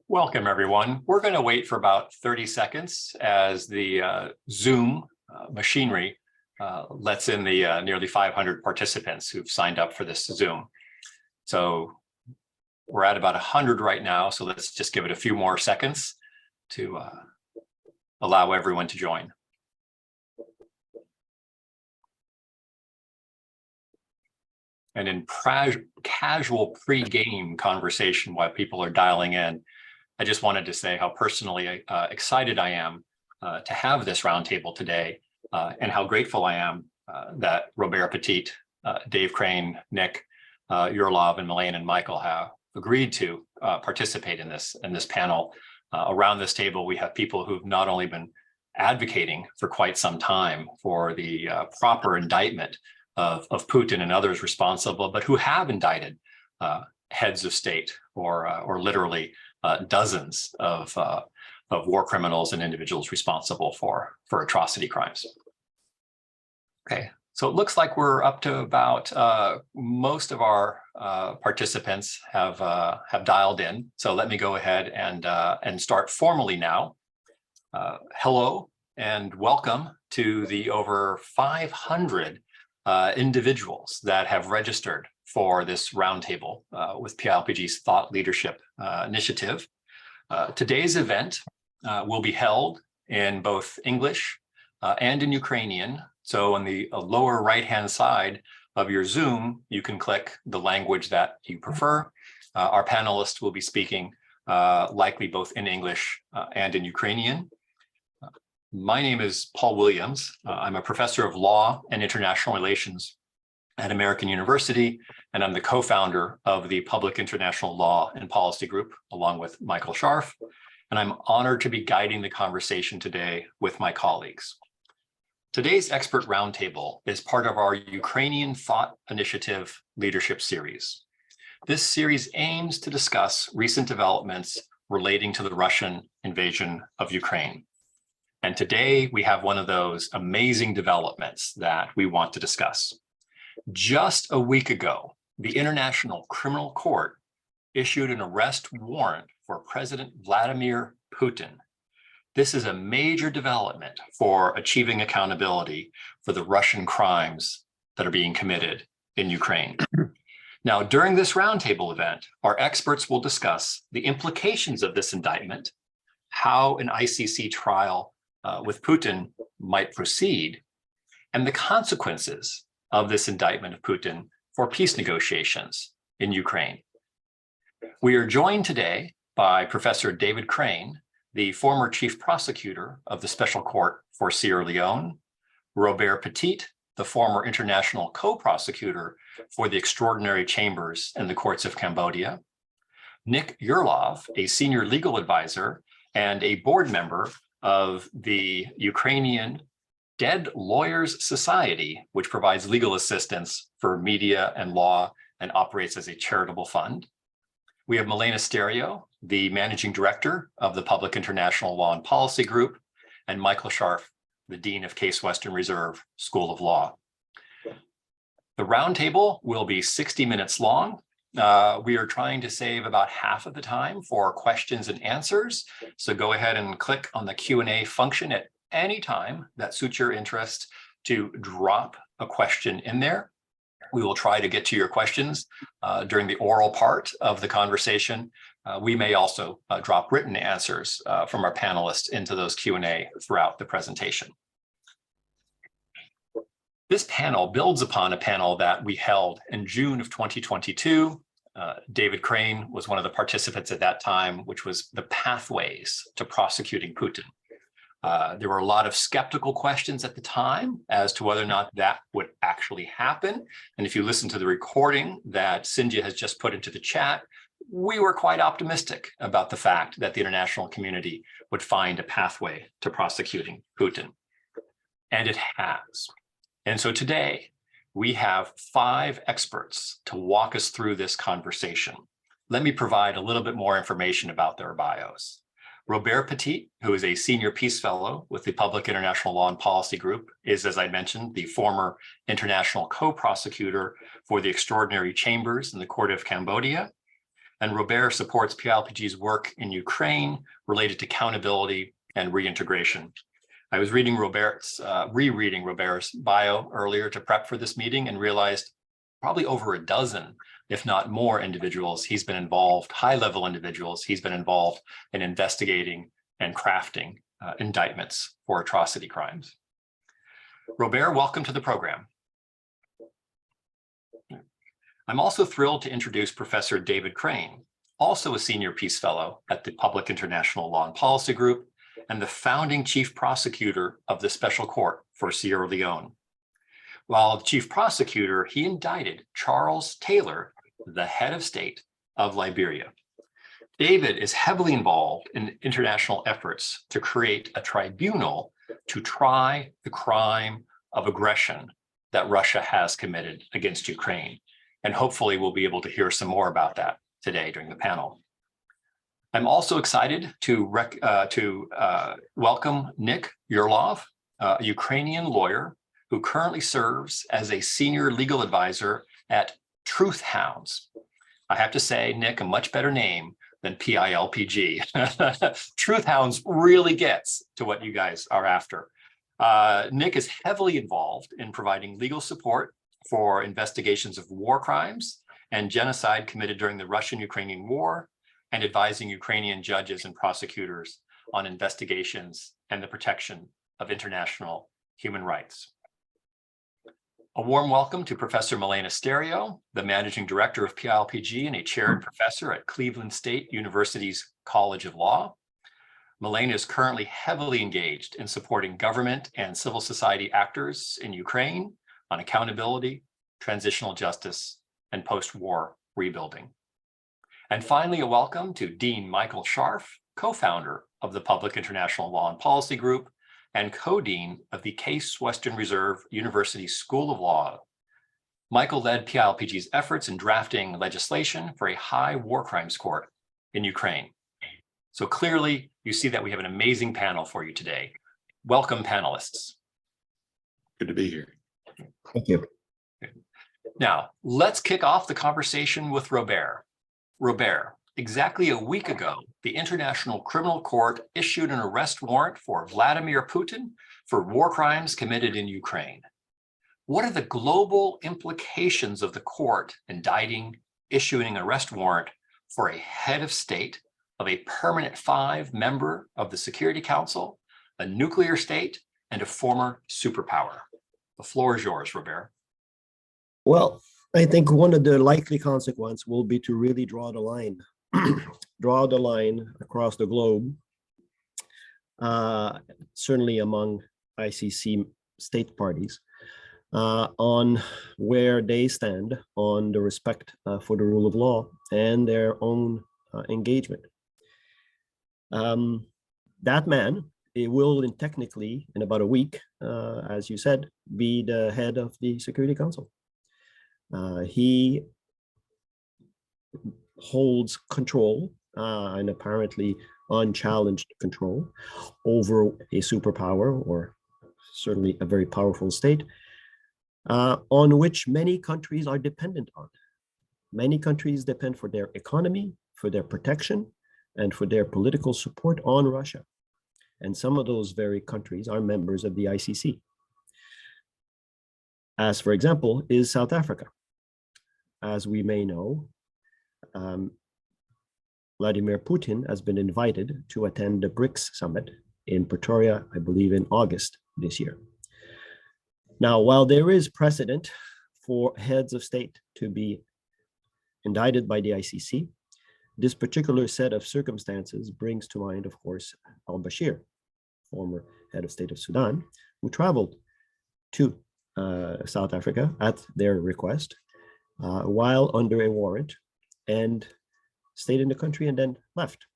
Welcome, everyone. We're going to wait for about 30 seconds as the Zoom machinery lets in the nearly 500 participants who've signed up for this Zoom. So we're at about 100 right now, so let's just give it a few more seconds to allow everyone to join. And in casual pre-game conversation while people are dialing in, I just wanted to say how personally excited I am to have this roundtable today, and how grateful I am that Robert Petit, Dave Crane, Nick, Yurlov, and Melaine and Michael have agreed to participate in this panel. Around this table, we have people who've not only been advocating for quite some time for the proper indictment of Putin and others responsible, but who have indicted heads of state or literally dozens of war criminals and individuals responsible for atrocity crimes. Okay, so it looks like we're up to about most of our participants have dialed in. So let me go ahead and start formally now. Hello and welcome to the over 500 individuals that have registered for this roundtable with PILPG's Thought Leadership Initiative. Today's event will be held in both English and in Ukrainian. So on the lower right-hand side of your Zoom, you can click the language that you prefer. Our panelists will be speaking likely both in English and in Ukrainian. My name is Paul Williams. I'm a professor of law and international relations at American University, and I'm the co-founder of the Public International Law and Policy Group, along with Michael Scharf. And I'm honored to be guiding the conversation today with my colleagues. Today's expert roundtable is part of our Ukrainian Thought Initiative Leadership Series. This series aims to discuss recent developments relating to the Russian invasion of Ukraine. And today we have one of those amazing developments that we want to discuss. Just a week ago, the International Criminal Court issued an arrest warrant for President Vladimir Putin. This is a major development for achieving accountability for the Russian crimes that are being committed in Ukraine. Now, during this roundtable event, our experts will discuss the implications of this indictment, how an ICC trial with Putin might proceed, and the consequences of this indictment of Putin for peace negotiations in Ukraine. We are joined today by Professor David Crane, the former chief prosecutor of the Special Court for Sierra Leone, Robert Petit, the former international co-prosecutor for the Extraordinary Chambers in the Courts of Cambodia, Nick Yurlov, a senior legal advisor and a board member of the Ukrainian Dead Lawyers Society, which provides legal assistance for media and law and operates as a charitable fund. We have Milena Stereo, the managing director of the Public International Law and Policy Group, and Michael Scharf, the dean of Case Western Reserve School of Law. The roundtable will be 60 minutes long. We are trying to save about half of the time for questions and answers. So go ahead and click on the Q&A function at any time that suits your interest to drop a question in there. We will try to get to your questions during the oral part of the conversation. We may also drop written answers from our panelists into those Q&A throughout the presentation. This panel builds upon a panel that we held in June of 2022. David Crane was one of the participants at that time, which was the pathways to prosecuting Putin. There were a lot of skeptical questions at the time as to whether or not that would actually happen. And if you listen to the recording that Cynthia has just put into the chat, we were quite optimistic about the fact that the international community would find a pathway to prosecuting Putin. And it has. And so today, we have 5 experts to walk us through this conversation. Let me provide a little bit more information about their bios. Robert Petit, who is a senior peace fellow with the Public International Law and Policy Group, is, as I mentioned, the former international co-prosecutor for the Extraordinary Chambers in the Court of Cambodia. And Robert supports PILPG's work in Ukraine related to accountability and reintegration. I was reading rereading Robert's bio earlier to prep for this meeting and realized probably over a dozen, if not more, individuals he's been involved, high-level individuals he's been involved in investigating and crafting indictments for atrocity crimes. Robert, welcome to the program. I'm also thrilled to introduce Professor David Crane, also a senior peace fellow at the Public International Law and Policy Group and the founding chief prosecutor of the Special Court for Sierra Leone. While chief prosecutor, he indicted Charles Taylor, the head of state of Liberia. David is heavily involved in international efforts to create a tribunal to try the crime of aggression that Russia has committed against Ukraine. And hopefully we'll be able to hear some more about that today during the panel. I'm also excited to welcome Nick Yurlov, a Ukrainian lawyer who currently serves as a senior legal advisor at Truth Hounds. I have to say, Nick, a much better name than PILPG. Truth Hounds really gets to what you guys are after. Nick is heavily involved in providing legal support for investigations of war crimes and genocide committed during the Russian-Ukrainian War, and advising Ukrainian judges and prosecutors on investigations and the protection of international human rights. A warm welcome to Professor Milena Stereo, the Managing Director of PILPG and a chaired professor at Cleveland State University's College of Law. Milena is currently heavily engaged in supporting government and civil society actors in Ukraine on accountability, transitional justice, and post-war rebuilding. And finally, a welcome to Dean Michael Scharf, co-founder of the Public International Law and Policy Group and co-dean of the Case Western Reserve University School of Law. Michael led PILPG's efforts in drafting legislation for a high war crimes court in Ukraine. So clearly, you see that we have an amazing panel for you today. Welcome, panelists. Good to be here. Thank you. Now, let's kick off the conversation with Robert. Robert, exactly a week ago, the International Criminal Court issued an arrest warrant for Vladimir Putin for war crimes committed in Ukraine. What are the global implications of the court indicting, issuing an arrest warrant for a head of state of a permanent 5-member of the Security Council, a nuclear state, and a former superpower? The floor is yours, Robert. Well, I think one of the likely consequences will be to really draw the line, draw the line across the globe, certainly among ICC state parties, on where they stand on the respect for the rule of law and their own engagement. That man, it will technically, in about a week, as you said, be the head of the Security Council. He holds control and apparently unchallenged control over a superpower, or certainly a very powerful state, on which many countries are dependent on. Many countries depend for their economy, for their protection, and for their political support on Russia. And some of those very countries are members of the ICC. As, for example, is South Africa. As we may know, Vladimir Putin has been invited to attend the BRICS summit in Pretoria, I believe in August this year. Now, while there is precedent for heads of state to be indicted by the ICC, this particular set of circumstances brings to mind, of course, al-Bashir, former head of state of Sudan, who traveled to South Africa at their request while under a warrant and stayed in the country and then left.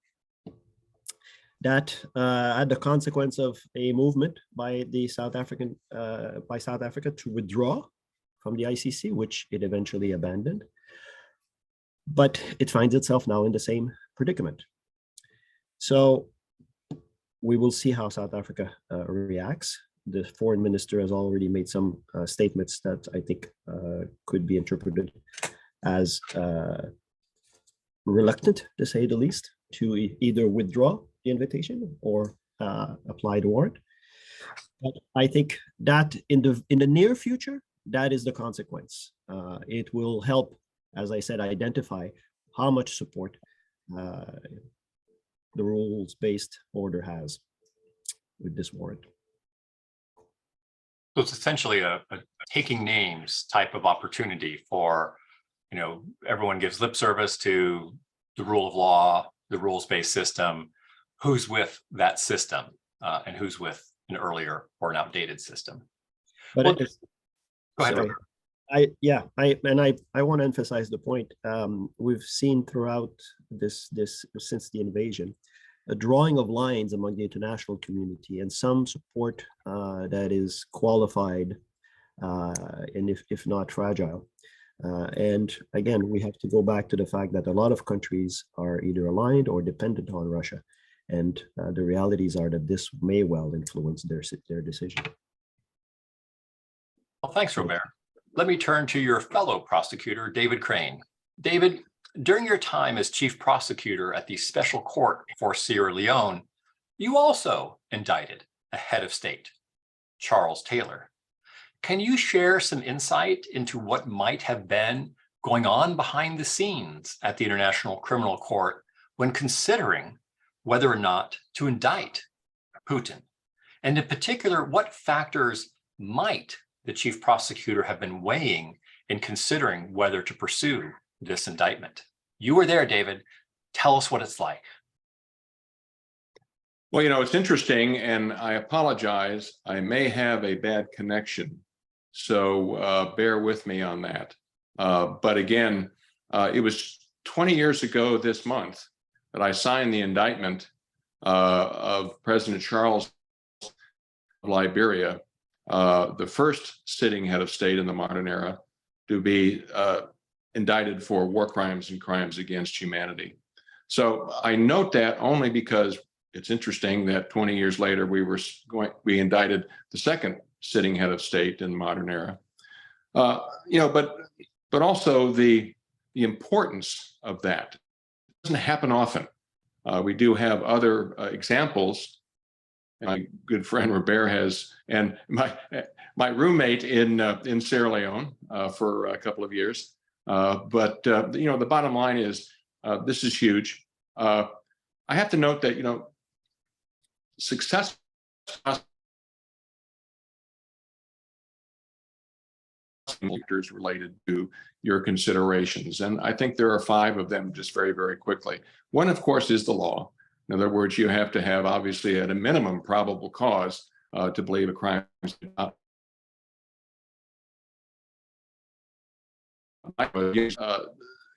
That had the consequence of a movement by the South Africa to withdraw from the ICC, which it eventually abandoned. But it finds itself now in the same predicament. So we will see how South Africa reacts. The foreign minister has already made some statements that I think could be interpreted as reluctant, to say the least, to either withdraw the invitation or apply the warrant. But I think that in the near future, that is the consequence. It will help, as I said, identify how much support the rules-based order has with this warrant. So it's essentially a taking names type of opportunity for, everyone gives lip service to the rule of law, the rules-based system, who's with that system and who's with an earlier or an outdated system. But Well, go ahead, sorry. Robert. I want to emphasize the point. We've seen throughout this since the invasion, a drawing of lines among the international community and some support that is qualified and if not fragile. And again, we have to go back to the fact that a lot of countries are either aligned or dependent on Russia. And the realities are that this may well influence their decision. Well, thanks, Robert. Let me turn to your fellow prosecutor, David Crane. David, during your time as chief prosecutor at the Special Court for Sierra Leone, you also indicted a head of state, Charles Taylor. Can you share some insight into what might have been going on behind the scenes at the International Criminal Court when considering whether or not to indict Putin? And in particular, what factors might the chief prosecutor have been weighing in considering whether to pursue this indictment? You were there, David. Tell us what it's like. Well, it's interesting, and I apologize. I may have a bad connection, so bear with me on that. But again, it was 20 years ago this month that I signed the indictment of President Charles of Liberia, the first sitting head of state in the modern era to be indicted for war crimes and crimes against humanity. So I note that only because it's interesting that 20 years later we indicted the second sitting head of state in the modern era. But also the importance of that. It doesn't happen often. We do have other examples. My good friend Robert has, and my roommate in Sierra Leone for a couple of years. But the bottom line is this is huge. I have to note that success factors related to your considerations, and I think there are 5 of them just very, very quickly. One, of course, is the law. In other words, you have to have, obviously, at a minimum, probable cause to believe a crime is not.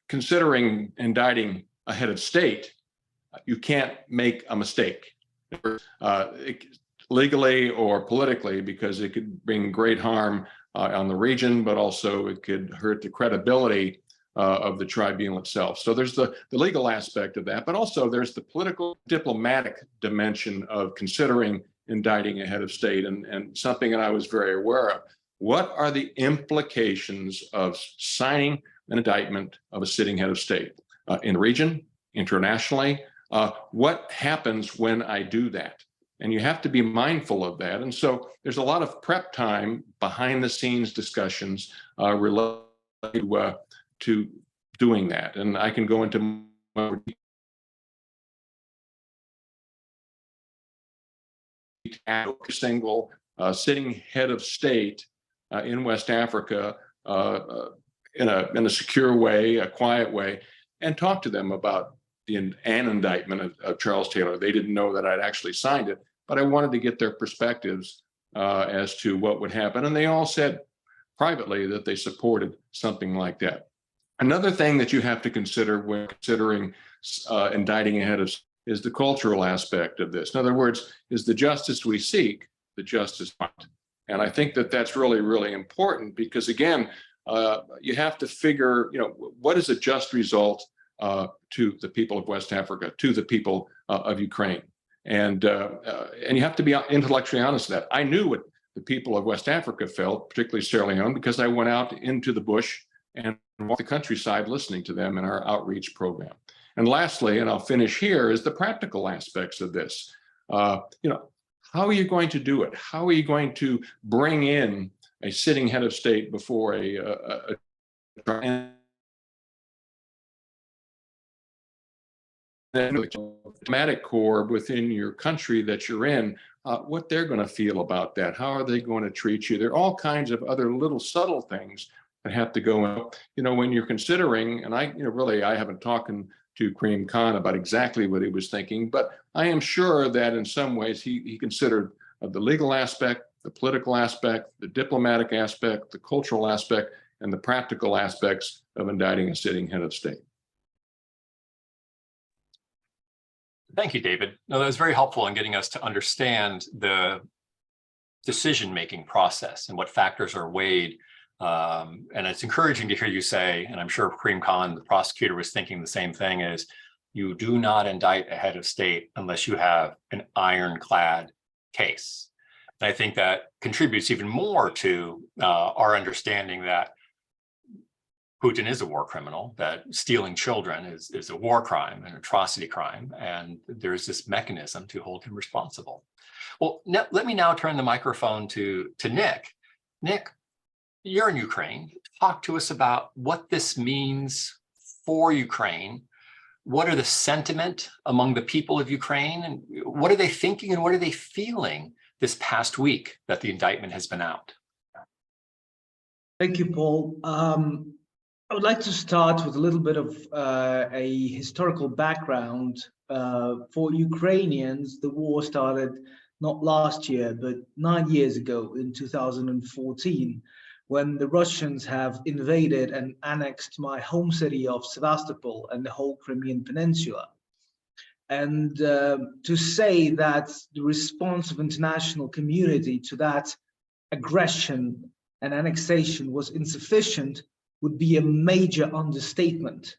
Considering indicting a head of state, you can't make a mistake legally or politically, because it could bring great harm on the region, but also it could hurt the credibility of the tribunal itself. So there's the legal aspect of that, but also there's the political diplomatic dimension of considering indicting a head of state, and something that I was very aware of. What are the implications of signing an indictment of a sitting head of state in the region, internationally? What happens when I do that? And you have to be mindful of that. And so there's a lot of prep time, behind the scenes discussions related to doing that. And I can go into more detail. Single sitting head of state in West Africa in a secure way, a quiet way, and talk to them about an indictment of Charles Taylor. They didn't know that I'd actually signed it, but I wanted to get their perspectives as to what would happen. And they all said privately that they supported something like that. Another thing that you have to consider when considering indicting a head of is the cultural aspect of this. In other words, is the justice we seek the justice we want? And I think that that's really, really important, because again, you have to figure, what is a just result to the people of West Africa, to the people of Ukraine, and you have to be intellectually honest with that. I knew what the people of West Africa felt, particularly Sierra Leone, because I went out into the bush and walked the countryside listening to them in our outreach program. And lastly, and I'll finish here, is the practical aspects of this. How are you going to do it? How are you going to bring in a sitting head of state before a diplomatic corps within your country that you're in, what they're going to feel about that? How are they going to treat you? There are all kinds of other little subtle things that have to go in. When you're considering, and I haven't talked to Karim Khan about exactly what he was thinking, but I am sure that in some ways he considered the legal aspect, the political aspect, the diplomatic aspect, the cultural aspect, and the practical aspects of indicting a sitting head of state. Thank you, David. No, that was very helpful in getting us to understand the decision-making process and what factors are weighed. And it's encouraging to hear you say, and I'm sure Karim Khan, the prosecutor, was thinking the same thing, is you do not indict a head of state unless you have an ironclad case. And I think that contributes even more to our understanding that Putin is a war criminal, that stealing children is a war crime, an atrocity crime, and there's this mechanism to hold him responsible. Well, let me now turn the microphone to Nick. Nick, you're in Ukraine. Talk to us about what this means for Ukraine. What are the sentiment among the people of Ukraine, and what are they thinking and what are they feeling this past week that the indictment has been out? Thank you, Paul. I would like to start with a little bit of a historical background. For Ukrainians, the war started not last year, but 9 years ago in 2014, when the Russians have invaded and annexed my home city of Sevastopol and the whole Crimean Peninsula. And to say that the response of international community to that aggression and annexation was insufficient would be a major understatement.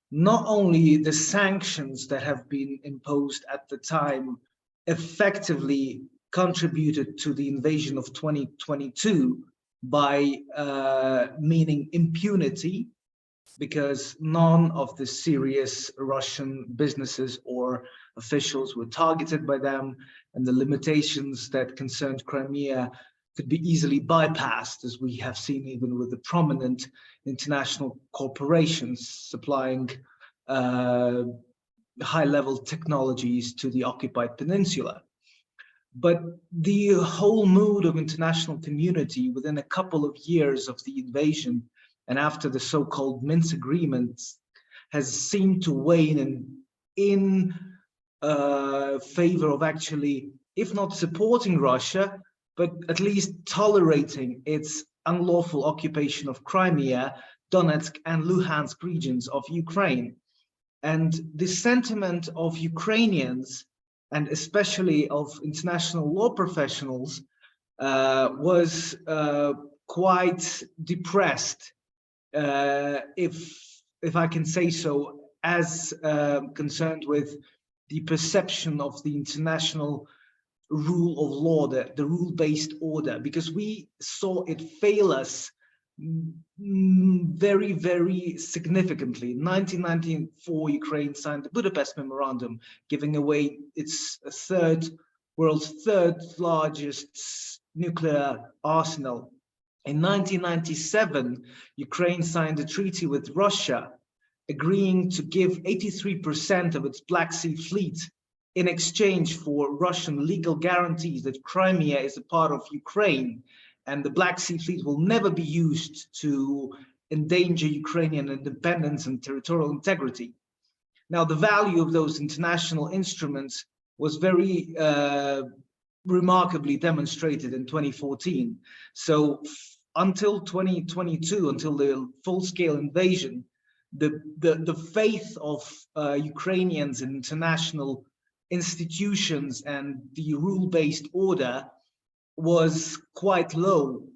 Not only the sanctions that have been imposed at the time effectively contributed to the invasion of 2022 by meaning impunity, because none of the serious Russian businesses or officials were targeted by them, and the limitations that concerned Crimea could be easily bypassed, as we have seen even with the prominent international corporations supplying high-level technologies to the occupied peninsula. But the whole mood of international community within a couple of years of the invasion and after the so-called Minsk agreements has seemed to wane in favor of actually, if not supporting Russia, but at least tolerating its unlawful occupation of Crimea, Donetsk and Luhansk regions of Ukraine. And the sentiment of Ukrainians, and especially of international law professionals, was quite depressed, if I can say so, as concerned with the perception of the international rule of law, the rule-based order, because we saw it fail us very, very significantly. In 1994, Ukraine signed the Budapest Memorandum, giving away its world's third largest nuclear arsenal. In 1997, Ukraine signed a treaty with Russia, agreeing to give 83% of its Black Sea fleet in exchange for Russian legal guarantees that Crimea is a part of Ukraine, and the Black Sea fleet will never be used to endanger Ukrainian independence and territorial integrity. Now, the value of those international instruments was very remarkably demonstrated in 2014. So until 2022, until the full-scale invasion, the faith of Ukrainians in international institutions and the rule-based order was quite low,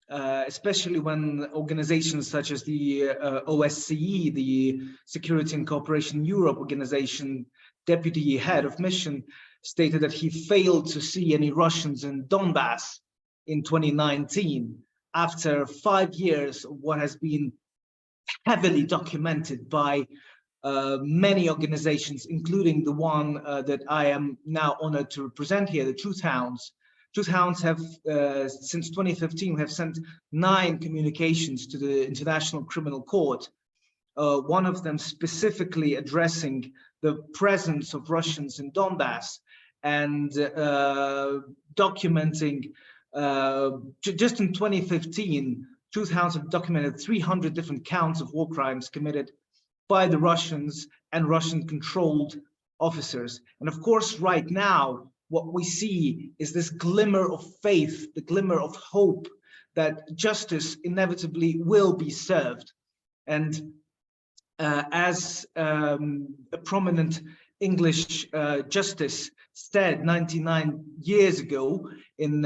especially when organizations such as the OSCE, the Security and Cooperation in Europe organization, deputy head of mission, stated that he failed to see any Russians in Donbass in 2019, after 5 years of what has been heavily documented by many organizations, including the one that I am now honored to represent here, the Truth Hounds. Truth Hounds have, since 2015, have sent 9 communications to the International Criminal Court, one of them specifically addressing the presence of Russians in Donbass and documenting, just in 2015, Truth Hounds have documented 300 different counts of war crimes committed by the Russians and Russian-controlled officers. And of course, right now, what we see is this glimmer of faith, the glimmer of hope that justice inevitably will be served. And as a prominent English justice said 99 years ago in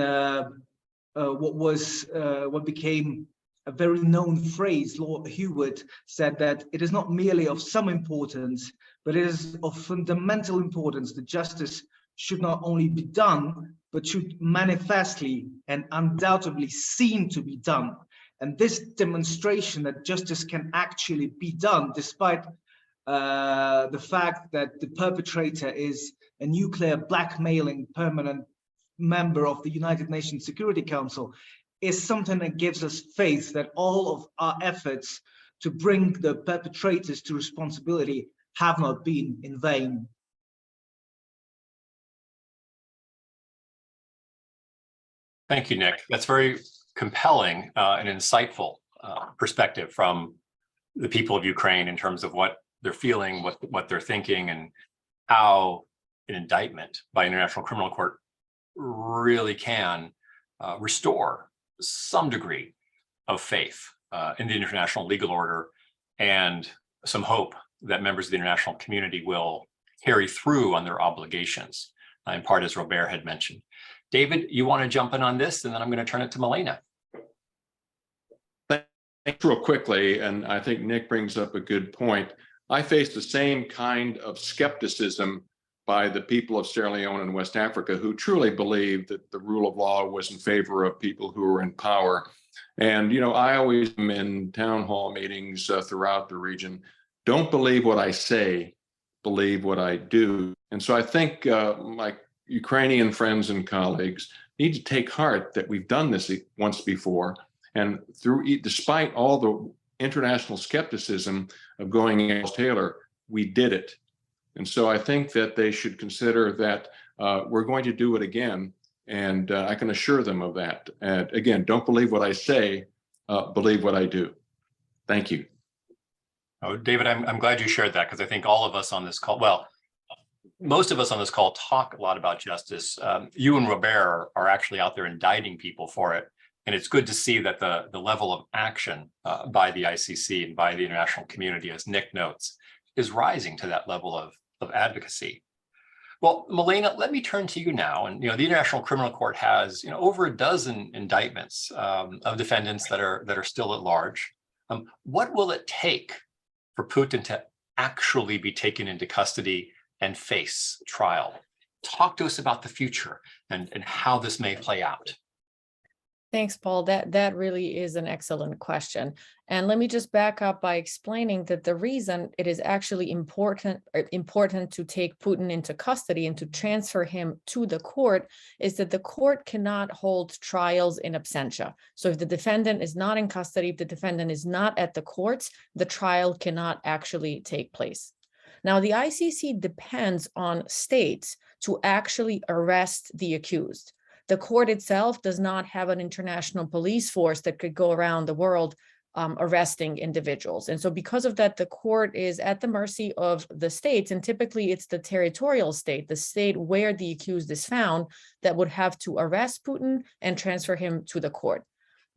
what became a very known phrase, Lord Heward said that it is not merely of some importance, but it is of fundamental importance that justice should not only be done, but should manifestly and undoubtedly seem to be done. And this demonstration that justice can actually be done, despite the fact that the perpetrator is a nuclear blackmailing permanent member of the United Nations Security Council, is something that gives us faith that all of our efforts to bring the perpetrators to responsibility have not been in vain. Thank you, Nick. That's very compelling and insightful perspective from the people of Ukraine in terms of what they're feeling, what they're thinking, and how an indictment by International Criminal Court really can restore some degree of faith in the international legal order and some hope that members of the international community will carry through on their obligations, in part as Robert had mentioned. David, you want to jump in on this, and then I'm going to turn it to Milena. Thanks real quickly, and I think Nick brings up a good point. I face the same kind of skepticism by the people of Sierra Leone and West Africa who truly believe that the rule of law was in favor of people who were in power. And, you know, I always am in town hall meetings throughout the region. Don't believe what I say, believe what I do. And so I think my Ukrainian friends and colleagues need to take heart that we've done this once before. And despite all the international skepticism of going against Taylor, we did it. And so I think that they should consider that we're going to do it again. And I can assure them of that. And again, don't believe what I say, believe what I do. Thank you. Oh, David, I'm glad you shared that, because I think all of us on this call, well, most of us on this call talk a lot about justice. You and Robert are actually out there indicting people for it. And it's good to see that the level of action by the ICC and by the international community, as Nick notes, is rising to that level of advocacy. Well, Milena, let me turn to you now. And the International Criminal Court has over a dozen indictments of defendants that are still at large. What will it take for Putin to actually be taken into custody and face trial? Talk to us about the future and how this may play out. Thanks, Paul. That really is an excellent question. And let me just back up by explaining that the reason it is actually important to take Putin into custody and to transfer him to the court is that the court cannot hold trials in absentia. So if the defendant is not in custody, if the defendant is not at the courts, the trial cannot actually take place. Now, the ICC depends on states to actually arrest the accused. The court itself does not have an international police force that could go around the world arresting individuals. And so because of that, the court is at the mercy of the states, and typically it's the territorial state, the state where the accused is found, that would have to arrest Putin and transfer him to the court.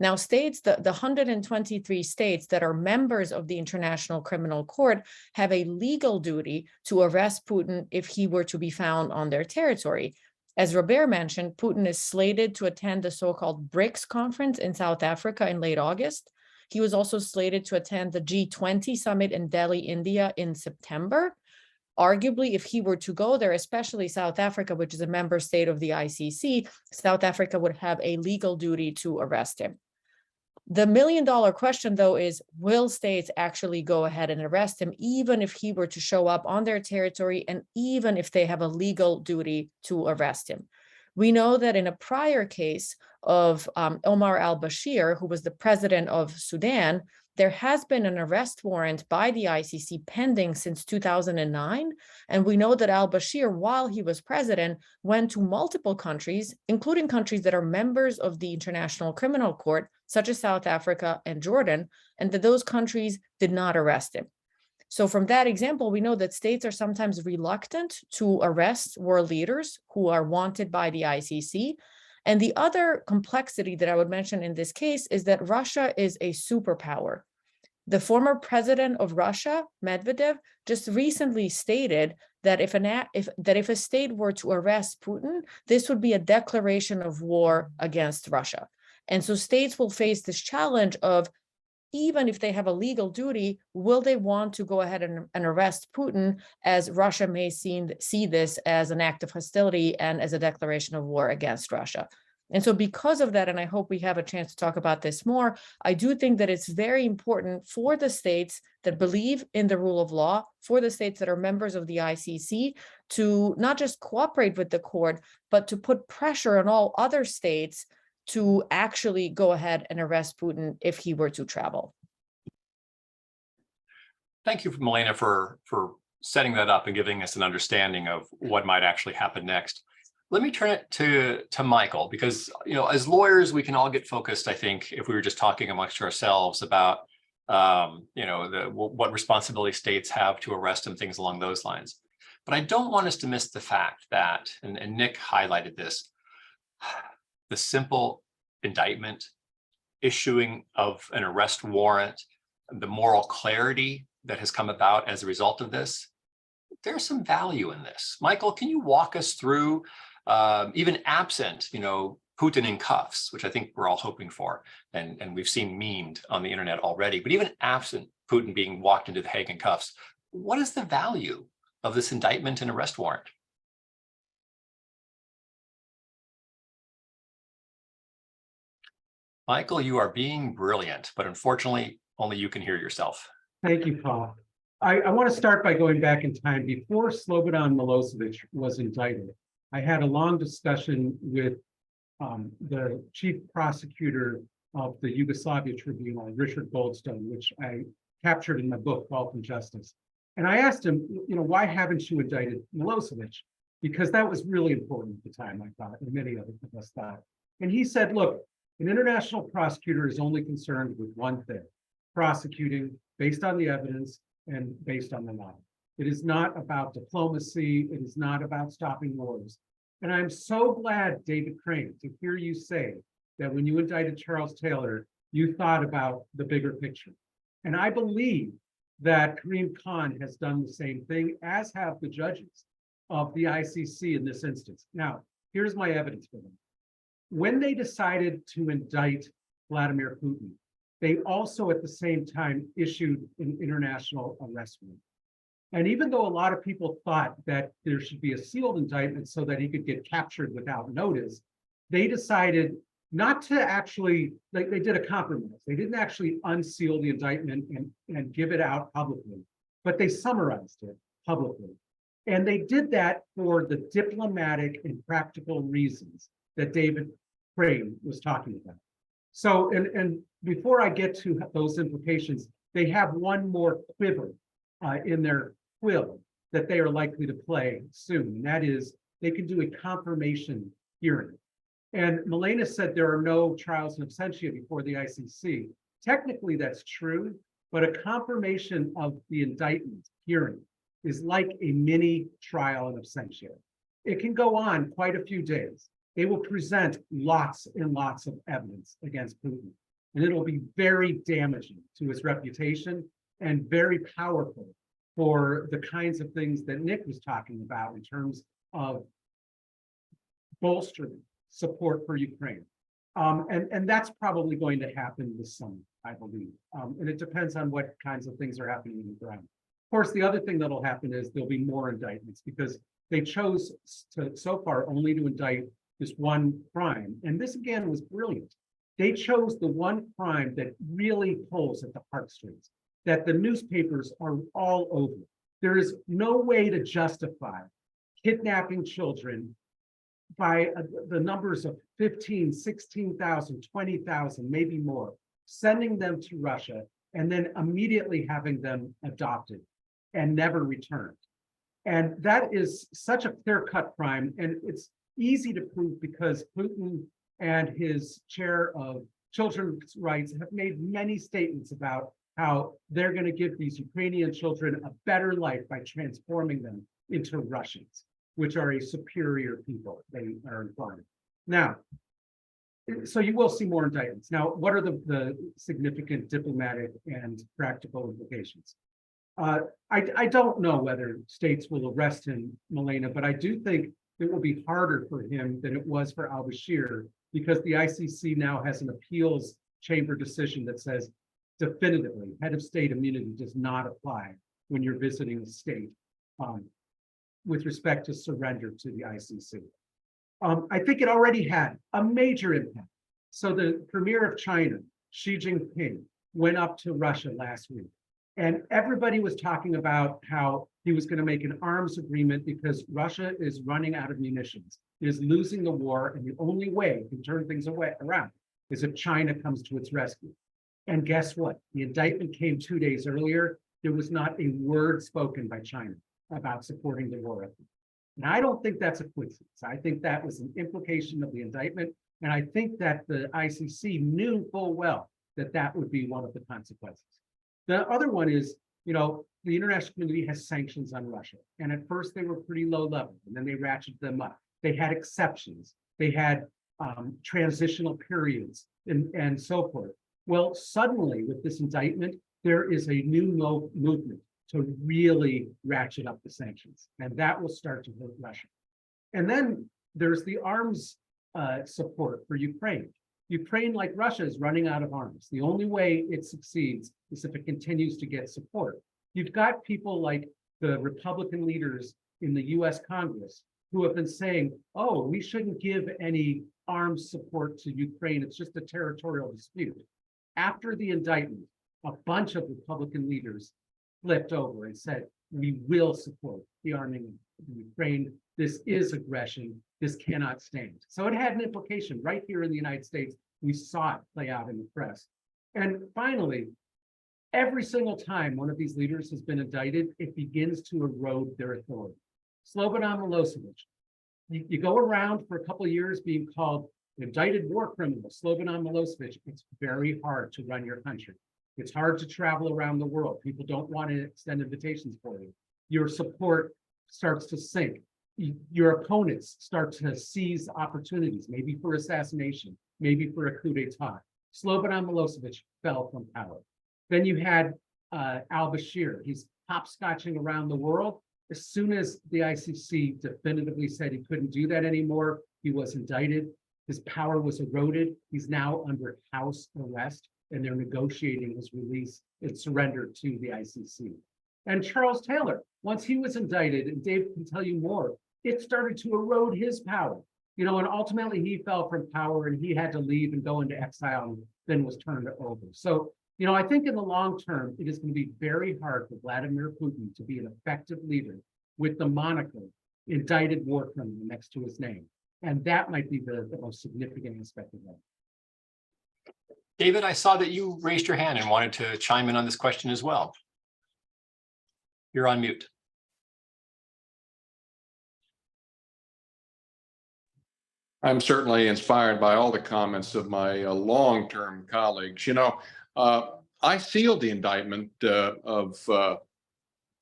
Now, states, the 123 states that are members of the International Criminal Court have a legal duty to arrest Putin if he were to be found on their territory. As Robert mentioned, Putin is slated to attend the so-called BRICS conference in South Africa in late August. He was also slated to attend the G20 summit in Delhi, India in September. Arguably, if he were to go there, especially South Africa, which is a member state of the ICC, South Africa would have a legal duty to arrest him. The million-dollar question, though, is will states actually go ahead and arrest him, even if he were to show up on their territory and even if they have a legal duty to arrest him? We know that in a prior case of Omar al-Bashir, who was the president of Sudan, there has been an arrest warrant by the ICC pending since 2009. And we know that al-Bashir, while he was president, went to multiple countries, including countries that are members of the International Criminal Court, such as South Africa and Jordan, and that those countries did not arrest him. So from that example, we know that states are sometimes reluctant to arrest world leaders who are wanted by the ICC. And the other complexity that I would mention in this case is that Russia is a superpower. The former president of Russia, Medvedev, just recently stated that if a state were to arrest Putin, this would be a declaration of war against Russia. And so states will face this challenge of, even if they have a legal duty, will they want to go ahead and arrest Putin, as Russia may see this as an act of hostility and as a declaration of war against Russia. And so because of that, and I hope we have a chance to talk about this more, I do think that it's very important for the states that believe in the rule of law, for the states that are members of the ICC, to not just cooperate with the court, but to put pressure on all other states to actually go ahead and arrest Putin if he were to travel. Thank you, Milena, for setting that up and giving us an understanding of what might actually happen next. Let me turn it to Michael, because as lawyers, we can all get focused, I think, if we were just talking amongst ourselves about what responsibility states have to arrest and things along those lines. But I don't want us to miss the fact that, and Nick highlighted this, the simple indictment, issuing of an arrest warrant, the moral clarity that has come about as a result of this, there's some value in this. Michael, can you walk us through, even absent, Putin in cuffs, which I think we're all hoping for, and we've seen memed on the internet already, but even absent Putin being walked into The Hague in cuffs, what is the value of this indictment and arrest warrant? Michael, you are being brilliant, but unfortunately, only you can hear yourself. Thank you, Paul. I want to start by going back in time. Before Slobodan Milosevic was indicted, I had a long discussion with the chief prosecutor of the Yugoslavia Tribunal, Richard Goldstone, which I captured in my book, Wealth and Justice. And I asked him, why haven't you indicted Milosevic? Because that was really important at the time, I thought, and many of us thought. And he said, look, an international prosecutor is only concerned with one thing: prosecuting based on the evidence and based on the law. It is not about diplomacy. It is not about stopping wars. And I'm so glad, David Crane, to hear you say that when you indicted Charles Taylor, you thought about the bigger picture. And I believe that Karim Khan has done the same thing, as have the judges of the ICC in this instance. Now, here's my evidence for them. When they decided to indict Vladimir Putin, they also at the same time issued an international arrest warrant. And even though a lot of people thought that there should be a sealed indictment so that he could get captured without notice, they decided not to actually, they did a compromise. They didn't actually unseal the indictment and give it out publicly, but they summarized it publicly. And they did that for the diplomatic and practical reasons that David Crane was talking about. So, and before I get to those implications, they have one more quiver in their quill that they are likely to play soon. And that is, they can do a confirmation hearing. And Milena said there are no trials in absentia before the ICC. Technically, that's true, but a confirmation of the indictment hearing is like a mini trial in absentia. It can go on quite a few days. They will present lots and lots of evidence against Putin, and it'll be very damaging to his reputation and very powerful for the kinds of things that Nick was talking about in terms of bolstering support for Ukraine. And that's probably going to happen this summer, I believe. And it depends on what kinds of things are happening on the ground. Of course, the other thing that'll happen is there'll be more indictments, because they chose to so far only to indict this one crime. And this, again, was brilliant. They chose the one crime that really pulls at the heartstrings, that the newspapers are all over. There is no way to justify kidnapping children by the numbers of 15, 16,000, 20,000, maybe more, sending them to Russia, and then immediately having them adopted and never returned. And that is such a clear-cut crime, and it's easy to prove because Putin and his chair of children's rights have made many statements about how they're going to give these Ukrainian children a better life by transforming them into Russians, which are a superior people, they are implying. Now, so you will see more indictments. Now, what are the significant diplomatic and practical implications? I don't know whether states will arrest him, Milena, but I do think it will be harder for him than it was for al-Bashir, because the ICC now has an appeals chamber decision that says definitively head of state immunity does not apply when you're visiting a state with respect to surrender to the ICC. I think it already had a major impact. So the premier of China, Xi Jinping, went up to Russia last week, and everybody was talking about how he was going to make an arms agreement because Russia is running out of munitions, is losing the war, and the only way to turn things around is if China comes to its rescue. And guess what? The indictment came 2 days earlier. There was not a word spoken by China about supporting the war effort. And I don't think that's a coincidence. I think that was an implication of the indictment. And I think that the ICC knew full well that that would be one of the consequences. The other one is, you know, the international community has sanctions on Russia. And at first they were pretty low level, and then they ratcheted them up. They had exceptions. They had transitional periods and so forth. Well, suddenly with this indictment, there is a new movement to really ratchet up the sanctions, and that will start to hurt Russia. And then there's the arms support for Ukraine. Ukraine, like Russia, is running out of arms. The only way it succeeds is if it continues to get support. You've got people like the Republican leaders in the US Congress who have been saying, oh, we shouldn't give any arms support to Ukraine. It's just a territorial dispute. After the indictment, a bunch of Republican leaders flipped over and said, we will support the arming of Ukraine. This is aggression. This cannot stand. So it had an implication right here in the United States. We saw it play out in the press. And finally, every single time one of these leaders has been indicted, it begins to erode their authority. Slobodan Milosevic, you go around for a couple of years being called indicted war criminal, Slobodan Milosevic. It's very hard to run your country. It's hard to travel around the world. People don't want to extend invitations for you. Your support starts to sink. Your opponents start to seize opportunities, maybe for assassination, maybe for a coup d'etat. Slobodan Milosevic fell from power. Then you had al-Bashir. He's hopscotching around the world. As soon as the ICC definitively said he couldn't do that anymore, he was indicted. His power was eroded. He's now under house arrest, and they're negotiating his release and surrender to the ICC. And Charles Taylor, once he was indicted, and Dave can tell you more, it started to erode his power. You know, and ultimately he fell from power and he had to leave and go into exile and then was turned over. So, you know, I think in the long term, it is going to be very hard for Vladimir Putin to be an effective leader with the moniker indicted war criminal next to his name. And that might be the most significant aspect of that. David, I saw that you raised your hand and wanted to chime in on this question as well. You're on mute. I'm certainly inspired by all the comments of my long-term colleagues. You know, I sealed the indictment of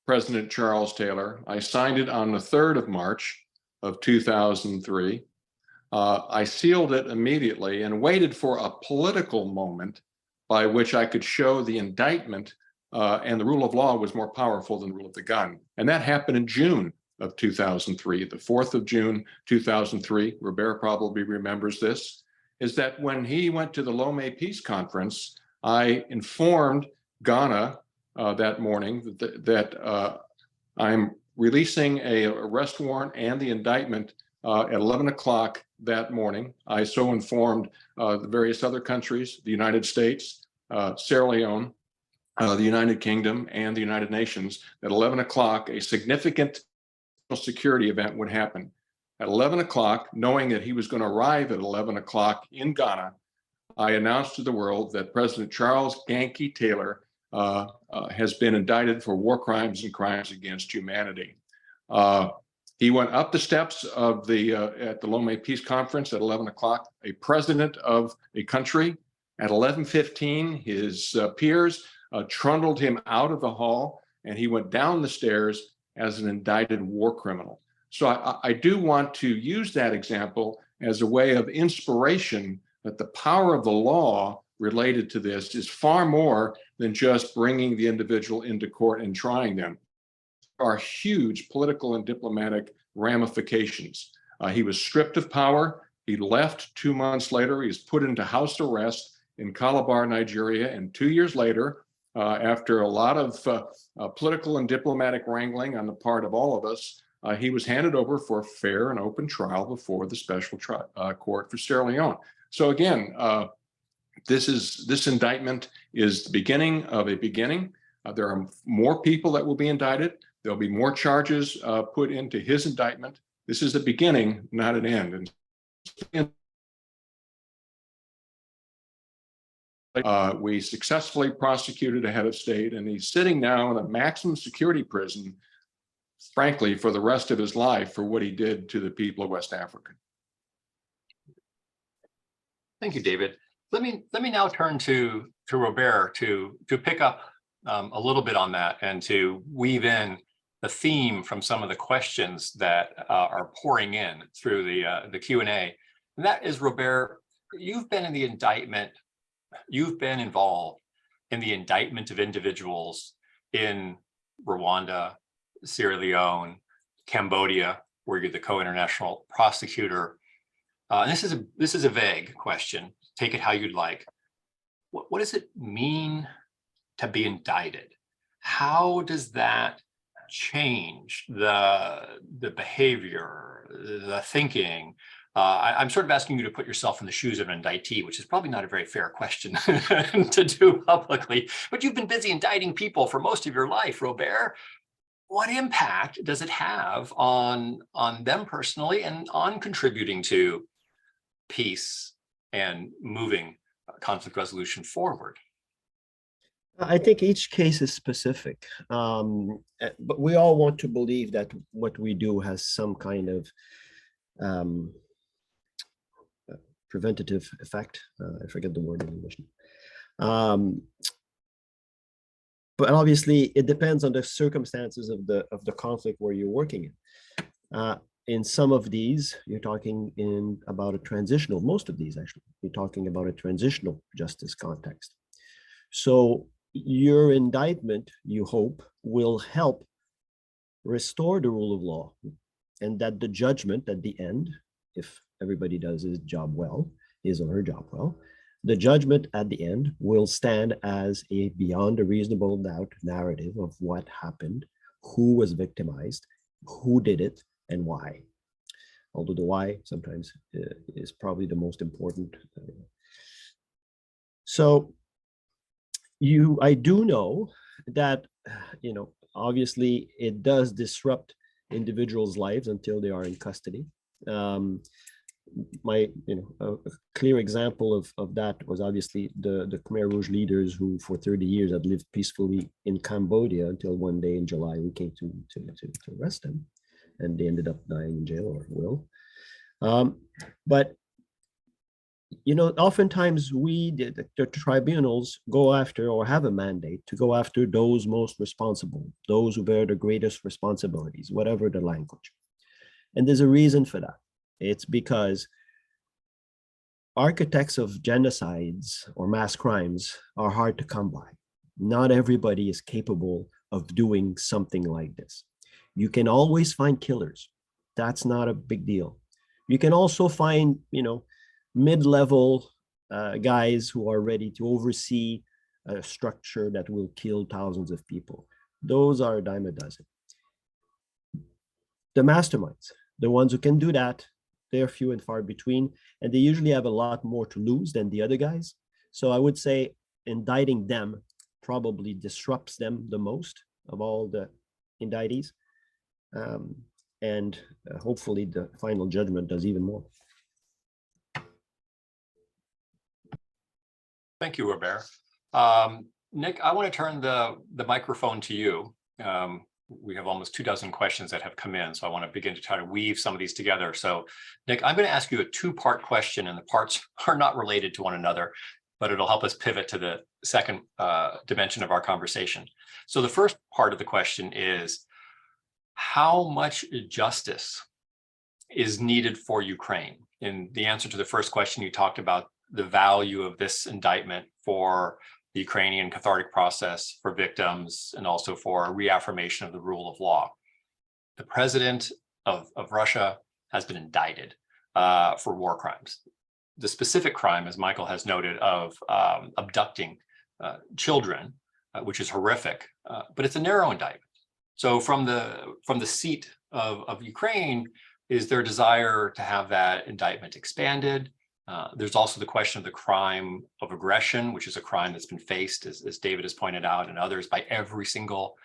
President Charles Taylor. I signed it on the 3rd of March of 2003. I sealed it immediately and waited for a political moment by which I could show the indictment and the rule of law was more powerful than the rule of the gun. And that happened in June of 2003, the 4th of June, 2003. Robert probably remembers this, is that when he went to the Lomé Peace Conference, I informed Ghana that morning that I'm releasing an arrest warrant and the indictment at 11 o'clock that morning. I so informed the various other countries, the United States, Sierra Leone, the United Kingdom, and the United Nations, at 11 o'clock, a significant security event would happen. At 11 o'clock, knowing that he was going to arrive at 11 o'clock in Ghana, I announced to the world that President Charles Yankee Taylor has been indicted for war crimes and crimes against humanity. He went up the steps of the at the Lomé Peace Conference at 11 o'clock. A president of a country at 11:15, his peers trundled him out of the hall, and he went down the stairs as an indicted war criminal. So I do want to use that example as a way of inspiration that the power of the law related to this is far more than just bringing the individual into court and trying them. There are huge political and diplomatic ramifications. He was stripped of power. He left 2 months later. He was put into house arrest in Calabar, Nigeria. And 2 years later, after a lot of political and diplomatic wrangling on the part of all of us, he was handed over for a fair and open trial before the special court for Sierra Leone. So again, this indictment is the beginning of a beginning. There are more people that will be indicted. There'll be more charges put into his indictment. This is the beginning, not an end. And we successfully prosecuted a head of state, and he's sitting now in a maximum security prison, frankly, for the rest of his life for what he did to the people of West Africa. Thank you, David. Let me now turn to Robert to pick up a little bit on that and to weave in the theme from some of the questions that are pouring in through the Q&A. And that is, Robert, you've been involved in the indictment of individuals in Rwanda, Sierra Leone, Cambodia, where you're the co-international prosecutor. And this is a vague question. Take it how you'd like. What does it mean to be indicted? How does that change the behavior, the thinking? I'm sort of asking you to put yourself in the shoes of an indictee, which is probably not a very fair question to do publicly, but you've been busy indicting people for most of your life, Robert. What impact does it have on them personally and on contributing to peace and moving conflict resolution forward? I think each case is specific, but we all want to believe that what we do has some kind of preventative effect. I forget the word in English. But obviously, it depends on the circumstances of the conflict where you're working in. In some of these, you're talking about a transitional, most of these actually, you're talking about a transitional justice context. So your indictment, you hope, will help restore the rule of law, and that the judgment at the end, if everybody does his job well, his or her job well, the judgment at the end will stand as a beyond a reasonable doubt narrative of what happened, who was victimized, who did it, and why. Although the why sometimes is probably the most important. So I do know that, obviously it does disrupt individuals' lives until they are in custody. A clear example of that was obviously the Khmer Rouge leaders who for 30 years had lived peacefully in Cambodia until one day in July we came to arrest them, and they ended up dying in jail or will. But oftentimes the tribunals go after or have a mandate to go after those most responsible, those who bear the greatest responsibilities, whatever the language. And there's a reason for that. It's because architects of genocides or mass crimes are hard to come by. Not everybody is capable of doing something like this. You can always find killers. That's not a big deal. You can also find, mid-level guys who are ready to oversee a structure that will kill thousands of people. Those are a dime a dozen. The masterminds, The ones who can do that, they're few and far between, and they usually have a lot more to lose than the other guys. So I would say indicting them probably disrupts them the most of all the indictees. And hopefully the final judgment does even more. Thank you, Robert. Nick, I want to turn the microphone to you. We have almost 24 questions that have come in, so I want to begin to try to weave some of these together. So, Nick, I'm going to ask you a two-part question, and the parts are not related to one another, but it'll help us pivot to the second dimension of our conversation. So the first part of the question is, how much justice is needed for Ukraine? In the answer to the first question, you talked about the value of this indictment for the Ukrainian cathartic process, for victims, and also for a reaffirmation of the rule of law. The president of Russia has been indicted for war crimes. The specific crime, as Michael has noted, of abducting children, which is horrific, but it's a narrow indictment. So from the seat of Ukraine, is there a desire to have that indictment expanded? There's also the question of the crime of aggression, which is a crime that's been faced, as David has pointed out, and others, by every single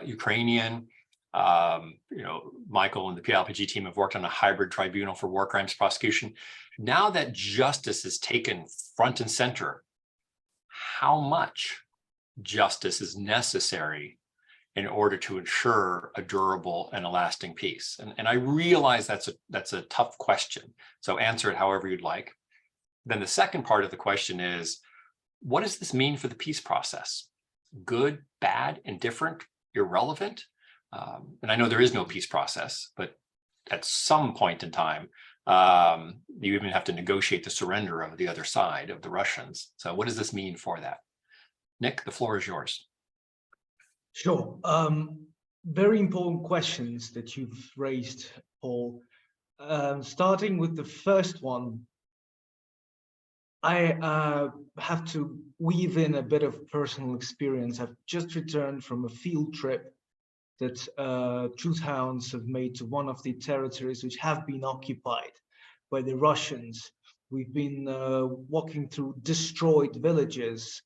Ukrainian. Michael and the PLPG team have worked on a hybrid tribunal for war crimes prosecution. Now that justice is taken front and center, how much justice is necessary in order to ensure a durable and a lasting peace? And I realize that's a tough question, so answer it however you'd like. Then the second part of the question is, what does this mean for the peace process? Good, bad, indifferent, irrelevant? And I know there is no peace process, but at some point in time, you even have to negotiate the surrender of the other side, of the Russians. So what does this mean for that? Nick, the floor is yours. Sure. Very important questions that you've raised, Paul. Starting with the first one, I have to weave in a bit of personal experience. I've just returned from a field trip that Truth Hounds have made to one of the territories which have been occupied by the Russians. We've been walking through destroyed villages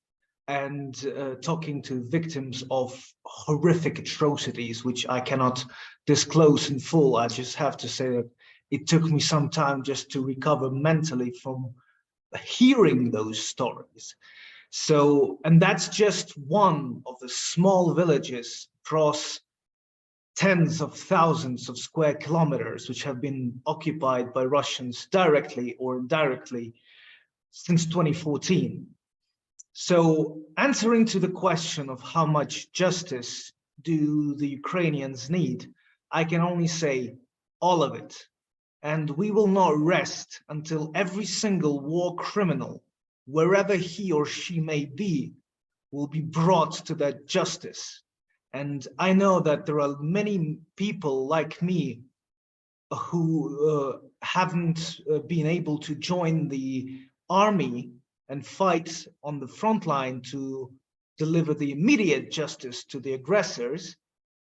and talking to victims of horrific atrocities, which I cannot disclose in full. I just have to say that it took me some time just to recover mentally from hearing those stories. So, and that's just one of the small villages across tens of thousands of square kilometers, which have been occupied by Russians directly or indirectly since 2014. So answering to the question of how much justice do the Ukrainians need, I can only say all of it. And we will not rest until every single war criminal, wherever he or she may be, will be brought to that justice. And I know that there are many people like me who haven't been able to join the army and fight on the front line to deliver the immediate justice to the aggressors,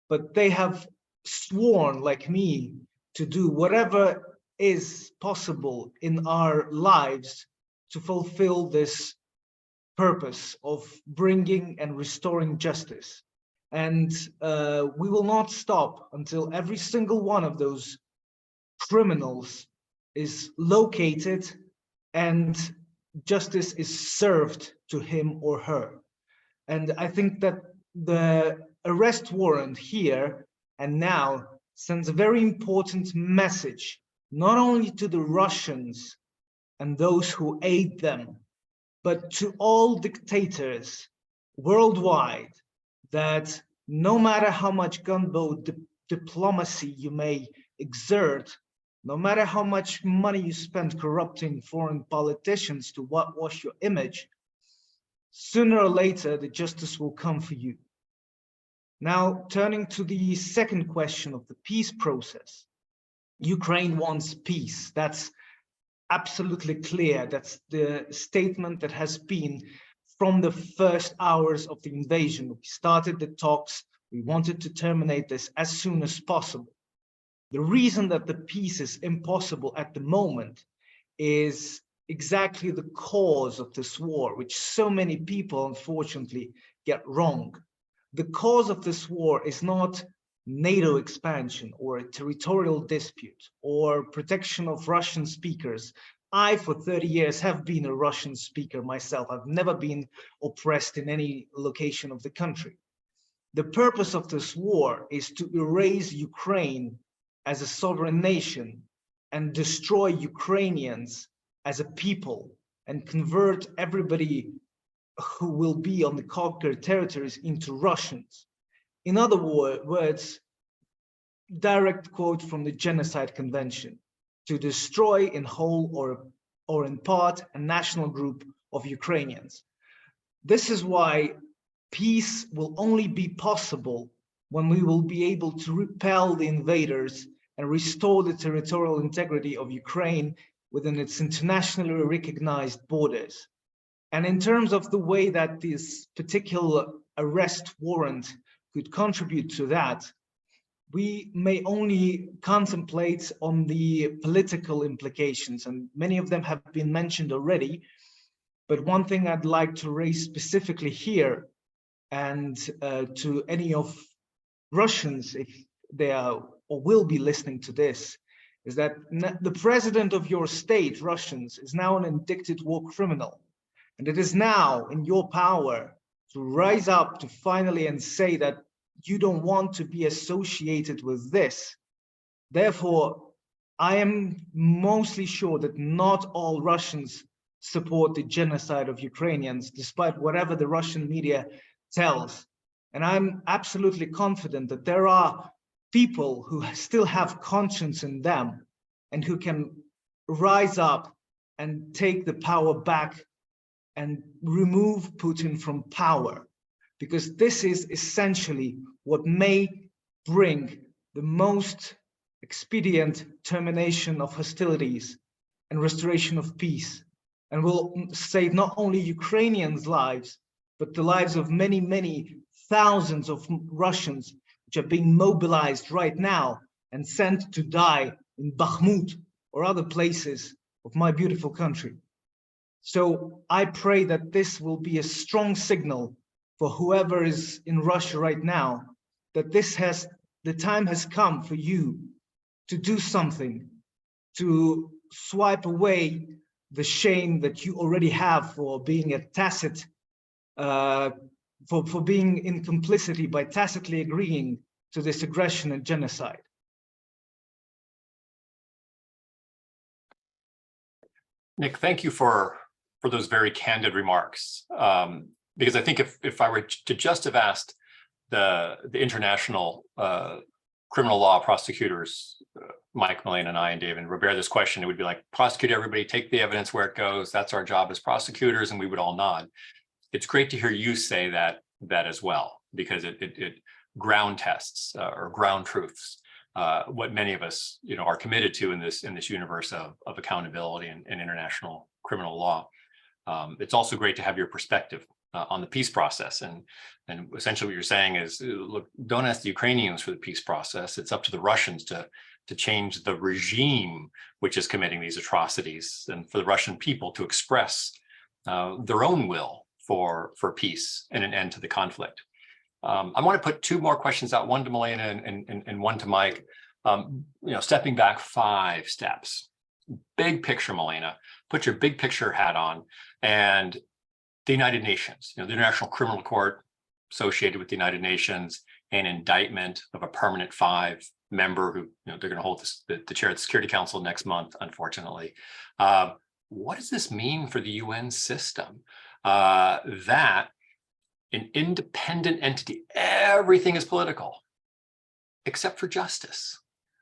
but they have sworn, like me, to do whatever is possible in our lives to fulfill this purpose of bringing and restoring justice. And we will not stop until every single one of those criminals is located and justice is served to him or her. And I think that the arrest warrant here and now sends a very important message, not only to the Russians and those who aid them, but to all dictators worldwide, that no matter how much gunboat diplomacy you may exert, no matter how much money you spend corrupting foreign politicians to whitewash your image, sooner or later the justice will come for you. Now, turning to the second question of the peace process, Ukraine wants peace. That's absolutely clear. That's the statement that has been from the first hours of the invasion. We started the talks. We wanted to terminate this as soon as possible. The reason that the peace is impossible at the moment is exactly the cause of this war, which so many people unfortunately get wrong. The cause of this war is not NATO expansion or a territorial dispute or protection of Russian speakers. I, for 30 years, have been a Russian speaker myself. I've never been oppressed in any location of the country. The purpose of this war is to erase Ukraine as a sovereign nation and destroy Ukrainians as a people and convert everybody who will be on the conquered territories into Russians. In other words, direct quote from the Genocide Convention, to destroy in whole or in part a national group of Ukrainians. This is why peace will only be possible when we will be able to repel the invaders and restore the territorial integrity of Ukraine within its internationally recognized borders. And in terms of the way that this particular arrest warrant could contribute to that, we may only contemplate on the political implications, and many of them have been mentioned already. But one thing I'd like to raise specifically here, and to any of Russians, if they are or will be listening to this, is that the president of your state, Russians, is now an indicted war criminal. And it is now in your power to rise up to finally and say that you don't want to be associated with this. Therefore, I am mostly sure that not all Russians support the genocide of Ukrainians, despite whatever the Russian media tells. And I'm absolutely confident that there are people who still have conscience in them and who can rise up and take the power back and remove Putin from power, because this is essentially what may bring the most expedient termination of hostilities and restoration of peace, and will save not only Ukrainians' lives, but the lives of many, many thousands of Russians which are being mobilized right now and sent to die in Bakhmut or other places of my beautiful country. So I pray that this will be a strong signal for whoever is in Russia right now, that the time has come for you to do something, to swipe away the shame that you already have for being a tacit, for being in complicity by tacitly agreeing to this aggression and genocide. Nick, thank you for those very candid remarks. Because I think if I were to just have asked the international criminal law prosecutors, Mike, Milena, and I, and David, and Robert, this question, it would be like, prosecute everybody, take the evidence where it goes. That's our job as prosecutors, and we would all nod. It's great to hear you say that as well, because it ground tests or ground truths what many of us are committed to in this universe of accountability and international criminal law. It's also great to have your perspective on the peace process, and essentially what you're saying is, look, don't ask the Ukrainians for the peace process. It's up to the Russians to change the regime which is committing these atrocities, and for the Russian people to express their own will for peace and an end to the conflict. I want to put two more questions out, one to Milena and one to Mike. Stepping back 5 steps, big picture, Milena, put your big picture hat on, and the United Nations, the International Criminal Court associated with the United Nations, an indictment of a permanent 5 member who, they're going to hold the chair of the Security Council next month, unfortunately. What does this mean for the UN system? That an independent entity, everything is political, except for justice.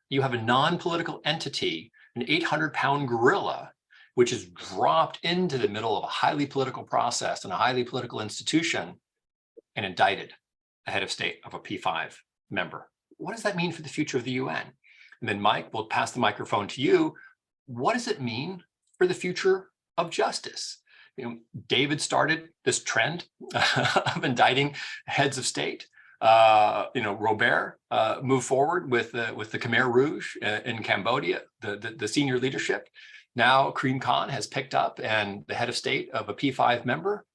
You have a non-political entity, an 800-pound gorilla, which is dropped into the middle of a highly political process and a highly political institution and indicted a head of state of a P5 member. What does that mean for the future of the UN? And then Mike, we'll pass the microphone to you. What does it mean for the future of justice? David started this trend of indicting heads of state. Robert moved forward with the Khmer Rouge in Cambodia, the senior leadership. Now Karim Khan has picked up and the head of state of a P5 member.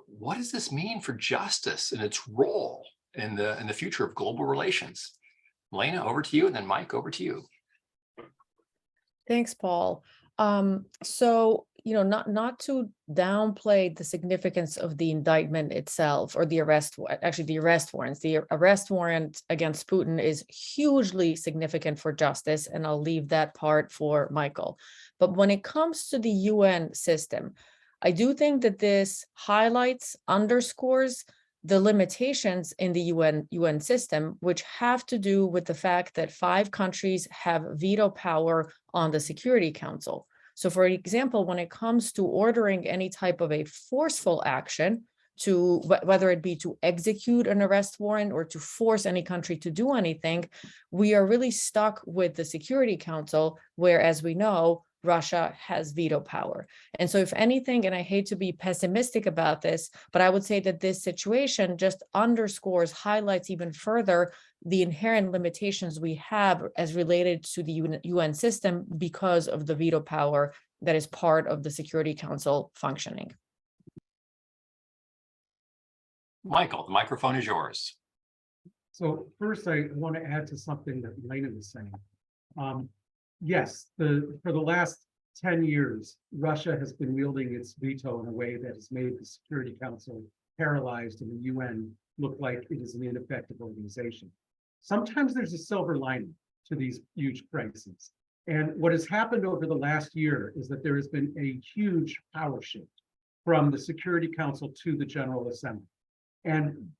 What does this mean for justice and its role in the future of global relations? Elena, over to you, and then Mike, over to you. Thanks, Paul. So, not to downplay the significance of the indictment itself or the arrest warrants. The arrest warrant against Putin is hugely significant for justice, and I'll leave that part for Michael. But when it comes to the UN system, I do think that this underscores the limitations in the UN system, which have to do with the fact that 5 countries have veto power on the Security Council. So for example, when it comes to ordering any type of a forceful action, to whether it be to execute an arrest warrant or to force any country to do anything, we are really stuck with the Security Council, where, as we know, Russia has veto power. And so if anything, and I hate to be pessimistic about this, but I would say that this situation just highlights even further the inherent limitations we have as related to the UN system because of the veto power that is part of the Security Council functioning. Michael, the microphone is yours. So first, I want to add to something that Elena was saying. Yes, for the last 10 years, Russia has been wielding its veto in a way that has made the Security Council paralyzed and the UN look like it is an ineffective organization. Sometimes there's a silver lining to these huge crises. And what has happened over the last year is that there has been a huge power shift from the Security Council to the General Assembly. And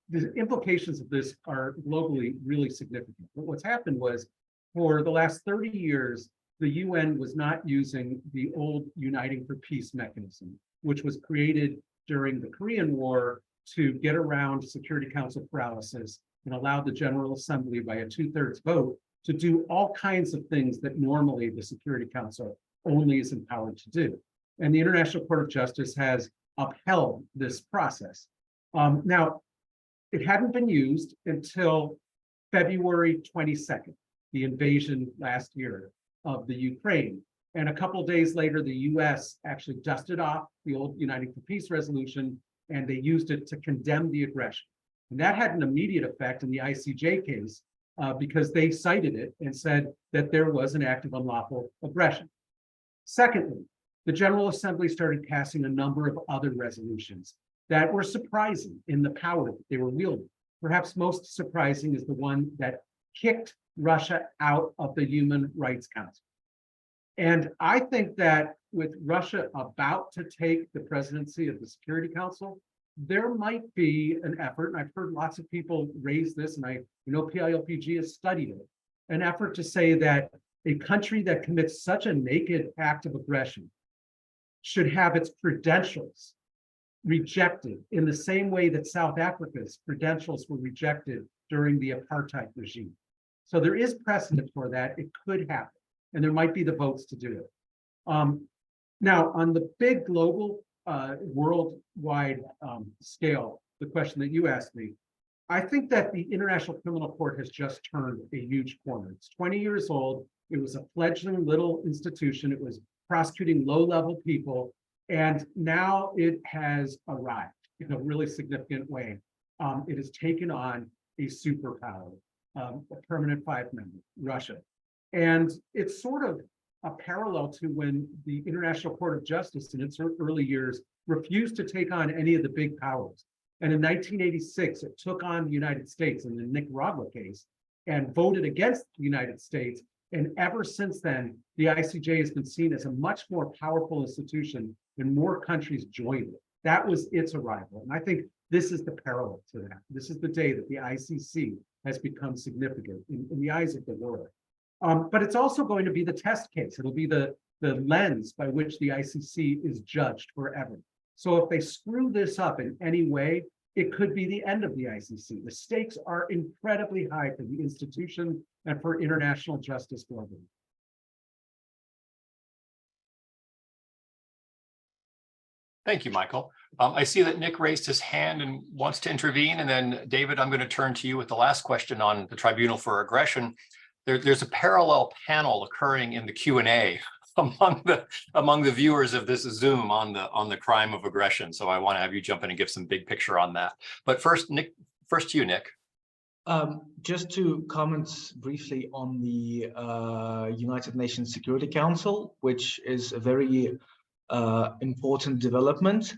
the implications of this are globally really significant. But what's happened was, for the last 30 years, the UN was not using the old Uniting for Peace mechanism, which was created during the Korean War to get around Security Council paralysis and allow the General Assembly by a 2/3 vote to do all kinds of things that normally the Security Council only is empowered to do. And the International Court of Justice has upheld this process. Now, it hadn't been used until February 22nd. The invasion last year of the Ukraine. And a couple of days later, the US actually dusted off the old Uniting for Peace resolution, and they used it to condemn the aggression. And that had an immediate effect in the ICJ case because they cited it and said that there was an act of unlawful aggression. Secondly, the General Assembly started passing a number of other resolutions that were surprising in the power that they were wielding. Perhaps most surprising is the one that kicked Russia out of the Human Rights Council. And I think that with Russia about to take the presidency of the Security Council, there might be an effort, and I've heard lots of people raise this, and I know PILPG has studied it, an effort to say that a country that commits such a naked act of aggression should have its credentials rejected in the same way that South Africa's credentials were rejected during the apartheid regime. So there is precedent for that. It could happen, and there might be the votes to do it. Now, on the big global, worldwide scale, the question that you asked me, I think that the International Criminal Court has just turned a huge corner. It's 20 years old. It was a fledgling little institution. It was prosecuting low-level people, and now it has arrived in a really significant way. It has taken on a superpower. A permanent 5-member, Russia. And it's sort of a parallel to when the International Court of Justice in its early years refused to take on any of the big powers. And in 1986, it took on the United States in the Nicaragua case and voted against the United States. And ever since then, the ICJ has been seen as a much more powerful institution and more countries joined it. That was its arrival. And I think this is the parallel to that. This is the day that the ICC has become significant in the eyes of the world. But it's also going to be the test case. It'll be the lens by which the ICC is judged forever. So if they screw this up in any way, it could be the end of the ICC. The stakes are incredibly high for the institution and for international justice globally. Thank you, Michael. I see that Nick raised his hand and wants to intervene. And then David, I'm going to turn to you with the last question on the Tribunal for Aggression. There's a parallel panel occurring in the Q&A among the viewers of this Zoom on the crime of aggression. So I want to have you jump in and give some big picture on that. But first, Nick, first to you, Nick. Just to comment briefly on the United Nations Security Council, which is a very important development.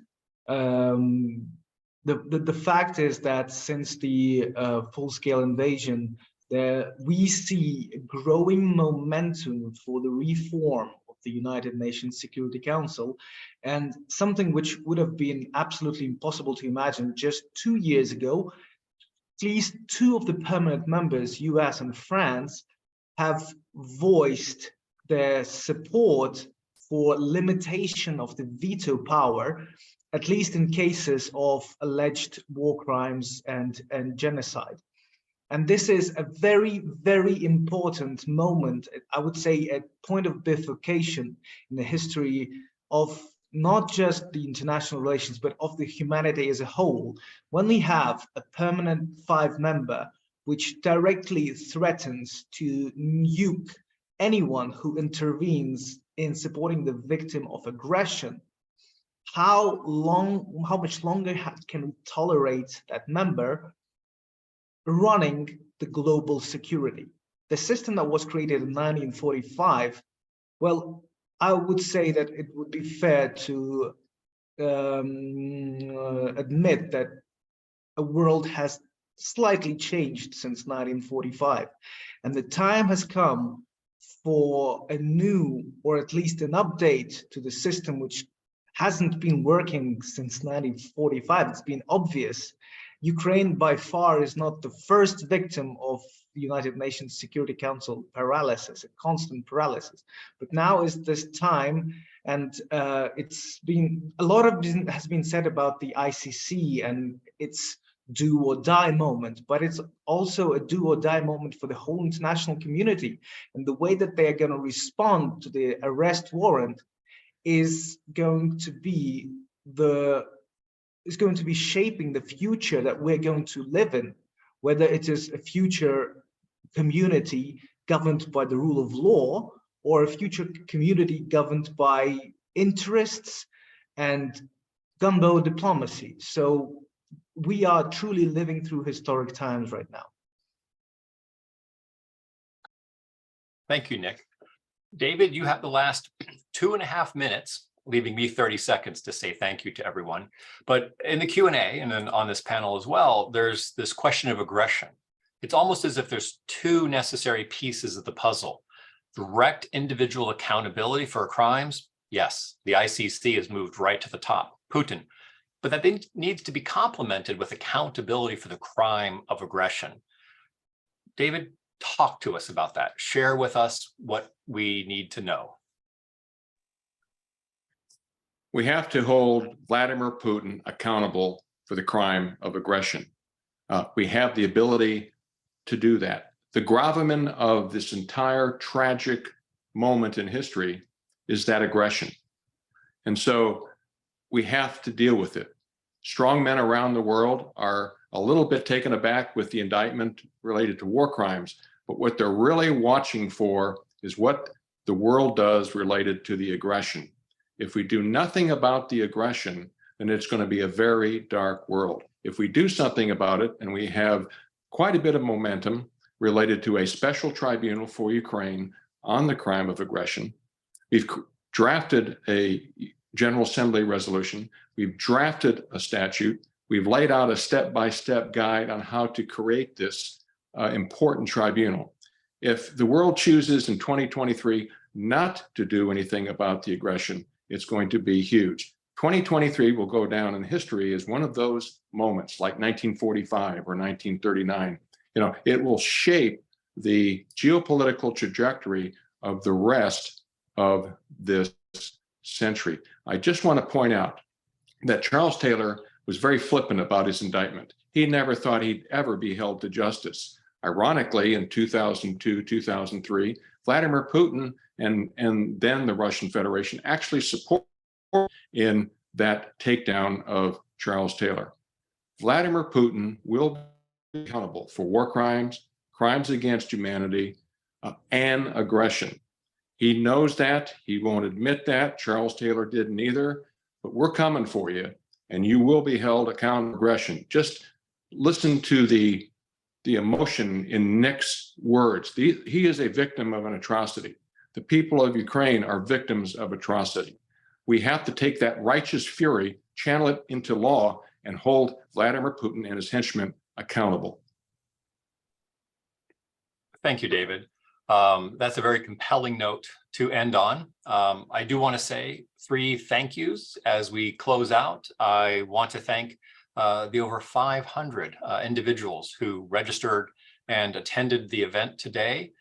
The fact is that since the full-scale invasion, we see a growing momentum for the reform of the United Nations Security Council, and something which would have been absolutely impossible to imagine just 2 years ago. At least 2 of the permanent members, US and France, have voiced their support for limitation of the veto power, at least in cases of alleged war crimes and genocide. And this is a very, very important moment, I would say a point of bifurcation in the history of not just the international relations, but of the humanity as a whole, when we have a permanent 5-member which directly threatens to nuke anyone who intervenes in supporting the victim of aggression. How much longer can we tolerate that member running the global security? The system that was created in 1945, well, I would say that it would be fair to admit that a world has slightly changed since 1945, and the time has come for a new, or at least an update to the system, which hasn't been working since 1945. It's been obvious. Ukraine by far is not the first victim of the United Nations Security Council paralysis, a constant paralysis. But now is this time, and it's been a lot of has been said about the ICC and its do or die moment, but it's also a do or die moment for the whole international community. And the way that they are going to respond to the arrest warrant is going to be shaping the future that we're going to live in, whether it is a future community governed by the rule of law or a future community governed by interests and gunboat diplomacy. So we are truly living through historic times right now. Thank you, Nick. David, you have the last 2.5 minutes, leaving me 30 seconds to say thank you to everyone. But in the Q&A and then on this panel as well, there's this question of aggression. It's almost as if there's 2 necessary pieces of the puzzle. Direct individual accountability for crimes. Yes, the ICC has moved right to the top, Putin. But that needs to be complemented with accountability for the crime of aggression. David, talk to us about that. Share with us what we need to know. We have to hold Vladimir Putin accountable for the crime of aggression. We have the ability to do that. The gravamen of this entire tragic moment in history is that aggression. And so we have to deal with it. Strong men around the world are a little bit taken aback with the indictment related to war crimes, but what they're really watching for is what the world does related to the aggression. If we do nothing about the aggression, then it's going to be a very dark world. If we do something about it, and we have quite a bit of momentum related to a special tribunal for Ukraine on the crime of aggression, we've drafted a General Assembly resolution, we've drafted a statute, we've laid out a step-by-step guide on how to create this important tribunal. If the world chooses in 2023 not to do anything about the aggression, it's going to be huge. 2023 will go down in history as one of those moments, like 1945 or 1939. You know, it will shape the geopolitical trajectory of the rest of this century. I just want to point out that Charles Taylor was very flippant about his indictment. He never thought he'd ever be held to justice. Ironically, in 2002, 2003, Vladimir Putin and then the Russian Federation actually support in that takedown of Charles Taylor. Vladimir Putin will be accountable for war crimes, crimes against humanity, and aggression. He knows that. He won't admit that. Charles Taylor didn't either. But we're coming for you, and you will be held accountable for aggression. Just listen to the emotion in Nick's words. He is a victim of an atrocity. The people of Ukraine are victims of atrocity. We have to take that righteous fury, channel it into law, and hold Vladimir Putin and his henchmen accountable. Thank you, David. That's a very compelling note to end on. I do want to say 3 thank yous as we close out. I want to thank the over 500 individuals who registered and attended the event today.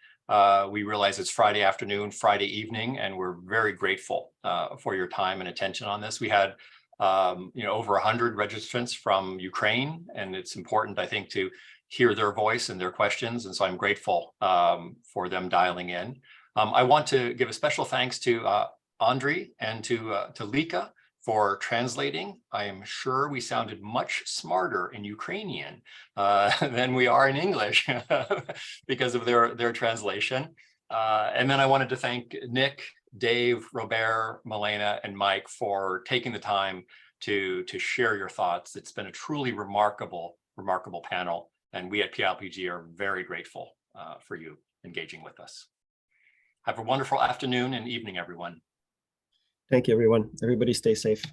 We realize it's Friday afternoon, Friday evening, and we're very grateful for your time and attention on this. We had over 100 registrants from Ukraine, and it's important, I think, to hear their voice and their questions. And so I'm grateful for them dialing in. I want to give a special thanks to Andriy and to Lika for translating. I am sure we sounded much smarter in Ukrainian than we are in English because of their translation. And then I wanted to thank Nick, Dave, Robert, Milena, and Mike for taking the time to share your thoughts. It's been a truly remarkable panel. And we at PLPG are very grateful for you engaging with us. Have a wonderful afternoon and evening, everyone. Thank you, everyone. Everybody stay safe.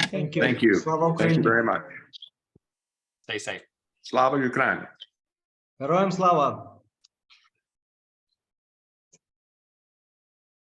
Thank you. Thank you. Slava Thank you Ukraini. very much. Stay safe. Slava Ukraini. Героям слава!